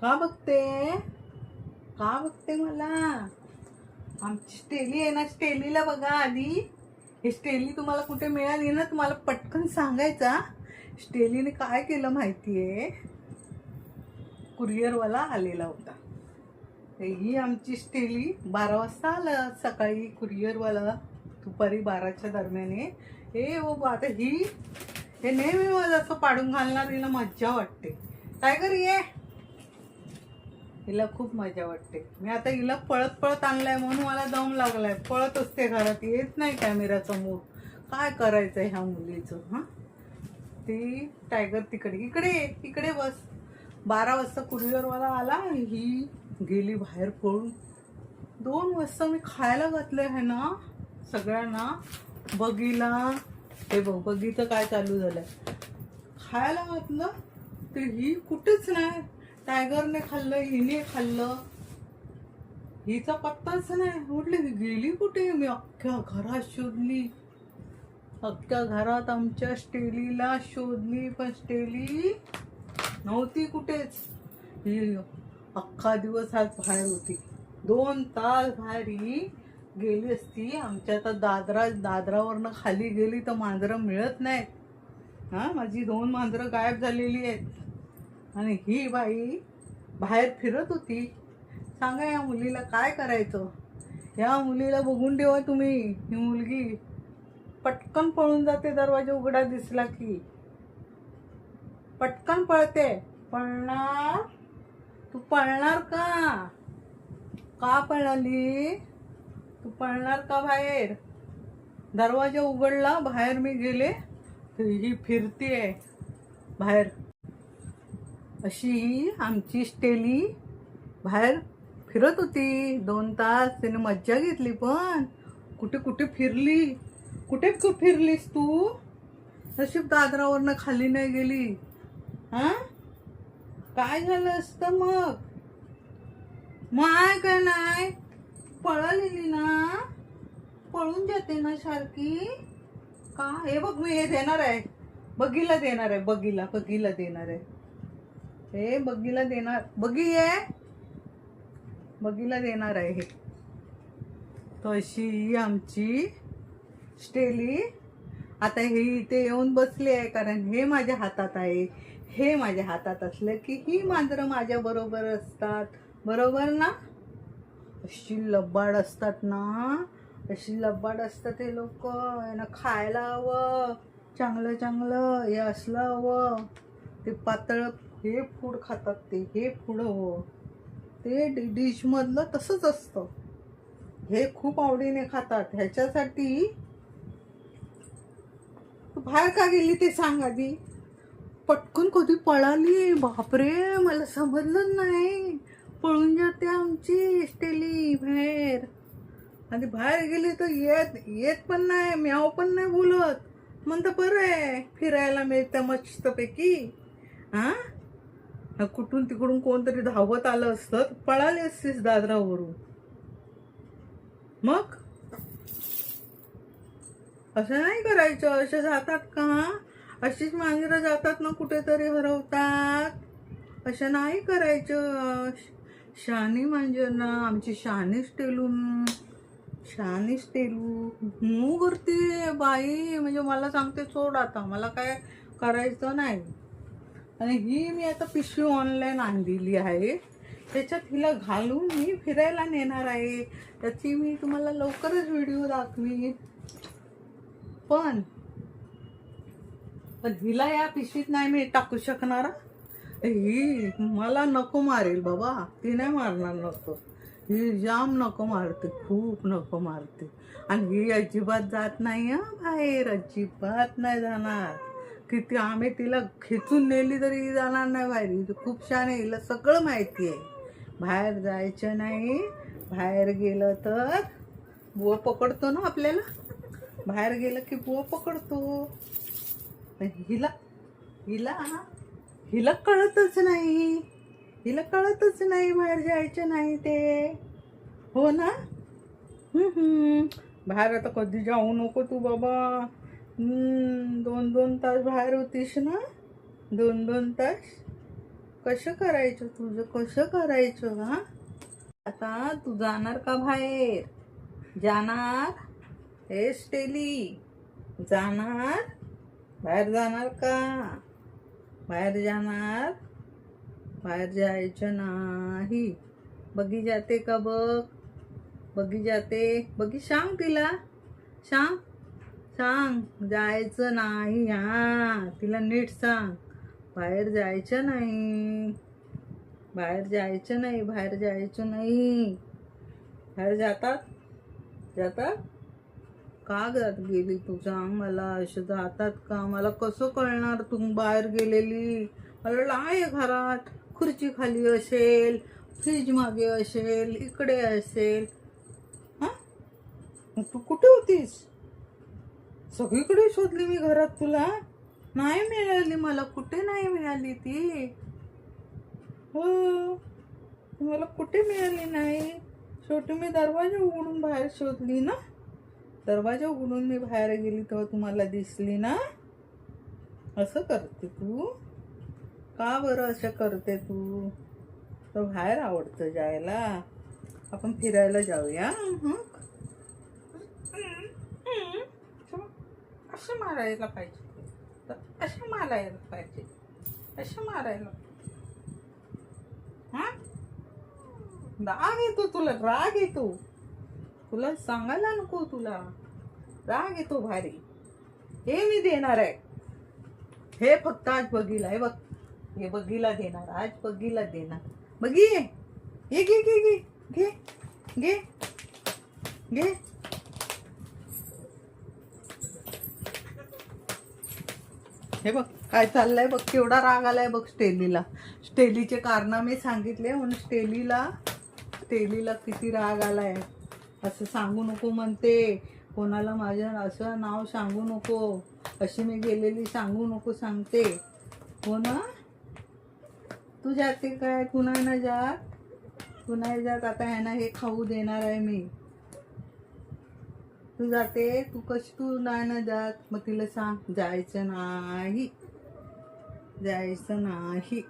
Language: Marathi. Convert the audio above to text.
का बघते? का बघते मला? आमची स्टेली आहे ना, स्टेलीला बघा आधी. हे स्टेली तुम्हाला कुठे मिळाली ना, तुम्हाला पटकन सांगायचा. स्टेलीने काय केलं माहितीये? कुरिअरवाला आलेला होता. ही आमची स्टेली 12 वाजता आला सकाळी कुरिअरवाला, दुपारी 12च्या दरम्याने. आता हे नेहमी मला असं पाडून घालणार, हिला मज्जा वाटते. टायगर ये, हिला खूप मजा वाटते. मी आता हिला पळत पळत आणलाय म्हणून मला दम लागलाय. पळत असते घरात, येत नाही कॅमेरासमोर. काय करायचंय ह्या मुलीचं? हा, ती टायगर तिकडे, इकडे बस. 12 वाजता कुरिअरवाला आला, ही गेली बाहेर पळून. 2 वाजता मी खायला घातलंय आहे ना सगळ्यांना. बगीला, हे बघ बगीचं काय चालू झालंय. खायला घातलं तर ही कुठेच नाही. टायगरने खाल्लं, हिने खाल्लं, हिचा पत्ताच नाही. म्हटलं ही गेली कुठे? मी अख्ख्या घरात शोधली, अख्ख्या घरात आमच्या स्टेलीला शोधली, पण स्टेली नव्हती कुठेच. ही अख्खा दिवस आज बाहेर होती. 2 तास बाहेर ही गेली असती. आमच्या आता दादरावरनं खाली गेली तर मांजरं मिळत नाहीत. हा, माझी 2 मांजरं गायब झालेली आहेत. आणि ही बाई बाहेर फिरत होती. सांगा या मुलीला काय करायचं? या मुलीला बघून ठेवा तुम्ही. ही मुलगी पटकन पळून जाते, दरवाजा उघडा दिसला की पटकन पळते. पळणार? तू पळणार का? का पळाली? तू पळणार का बाहेर? दरवाजा उघडला, बाहेर मी गेले तर ही फिरतीये बाहेर. अशी ही आमची स्टेली बाहेर फिरत होती 2 तास. तिने मज्जा घेतली, पण कुठे कुठे फिरली. कुठे फिरलीस तू? नशीब दादरावरनं खाली नाही गेली. हा, काय झालं असतं मग? माय काय नाही, पळालेली ना, पळून जाते ना सारखी. का? हे बघ मी हे देणार आहे, बगीला देणार आहे, बगीला देणार आहे. हे बगीला देणार, बगीला देणार आहे हे. तशी आमची स्टेली आता हे इथे येऊन बसली आहे, कारण हे माझ्या हातात आहे. हे माझ्या हातात असलं की ही मांजरं माझ्या बरोबर असतात. बरोबर ना? अशी लबाड असतात ना, अशी लबाड असतात हे लोक. यांना खायला हवं चांगलं चांगलं, हे असलं हवं. ते पातळ हे फूड खातात, हे फूड हवं. ते डिश मधलं तसंच असतं. हे खूप आवडीने खातात. ह्याच्यासाठी तू बाहेर का गेली ते सांग आधी. पटकन कधी पळाली? बापरे, मला समजलं नाही. पळून जाते आमची स्टेली बाहेर. आणि बाहेर गेली तर येत पण नाही, म्याव पण नाही बोलत. म्हणतं बरं आहे, फिरायला मिळतं मस्तपैकी. हा, कुठून तिकडून कोणतरी धावत आलं असतं, पळाली असतीस दादरावरून. मग असं नाही करायचं. असे जातात का? अशीच मांजरं जातात ना, कुठेतरी हरवतात. असं नाही करायचं. शहाणी मांजर ना आमची, शहाणीच टेलू मू करते बाई. म्हणजे मला सांगते सोड, आता मला काय करायचं नाही. आणि ही मी आता पिशवी ऑनलाईन आणलेली आहे, त्याच्यात हिला घालून मी फिरायला नेणार आहे. त्याची मी तुम्हाला लवकरच व्हिडिओ दाखवीन. पण हिला या पिशवीत नाही मी टाकू शकणार. ही मला नको मारेल बाबा. ती नाही मारणार, नको. ही जाम नको मारते, खूप नको मारते. आणि ही अजिबात जात नाही हा बाहेर, अजिबात नाही जाणार. किती आम्ही तिला खेचून नेली तरी ही जाणार नाही बाहेर. ही खूप छान आहे, हिला सगळं माहिती आहे. बाहेर जायचं नाही. बाहेर गेलं तर बुवा पकडतो ना आपल्याला. बाहेर गेलं की बुवा पकडतो. हिला हिला हिला कळतच नाही. बाहेर जायचं नाही ते. हो ना? बाहेर आता कधी जाऊ नको तू बाबा. 2-2 तास बाहेर होतीस ना, 2-2 तास. कसं करायचं तुझं, कसं करायचं हा? आता तू जाणार का बाहेर? जाणार? हे स्टेली जाणार? बाहेर जाणार का? बाहेर जाणार? बाहेर जायचं नाही. बगी जाते का बघ? बगी जाते. बगी सांग तिला, सांग सांग जायचं नाही. हा तिला नीट सांग, बाहेर जायचं नाही. बाहेर जायचं नाही. बाहेर जायचं नाही. बाहेर जातात जातात का जात गेली तू? सांग मला. अशा जातात का? मला कसं कळणार तू बाहेर गेलेली? मला नाही घरात, खुर्ची खाली असेल, फ्रीज मागे असेल, इकडे असेल. हा तू कुठे होतीस? सगळीकडे शोधली मी घरात तुला, नाही मिळाली. मला कुठे नाही मिळाली ती. हो मला कुठे मिळाली नाही. शेवटी मी दरवाजा उघडून बाहेर शोधली ना. दरवाजा उघडून मी बाहेर गेली तेव्हा तुम्हाला दिसली ना. असं करते तू का बरं? असं करते तू? तर बाहेर आवडतं जायला. आपण फिरायला जाऊया. असं मारायला पाहिजे, तर असं मारायला पाहिजे, असं मारायला. हा राग येतो तुला, राग येतो तुला, सांगायला नको तुला. राग येतो भारी. हे मी देणार आहे. हे फक्त आज बघीला. हे बघ, हे बघीला देणार, आज बघीला देणार. बघी ये, घे घे घे घे घे घे. हे बघ काय चाललंय बघ, केवढा राग आलाय बघ स्टेलीला. स्टेलीचे कारनामे सांगितले म्हणून स्टेलीला किती राग आलाय. असं सांगू नको म्हणते कोणाला, माझं असं नाव सांगू नको, अशी मी गेलेली सांगू नको सांगते. हो ना? तू जाते काय? तू नाही ना जात, तू नाही जात. आता ह्यांना हे खाऊ देणार आहे मी. तू जाते, तू कशी तू नाही ना जात? मग तिला सांग जायचं नाही, जायचं नाही.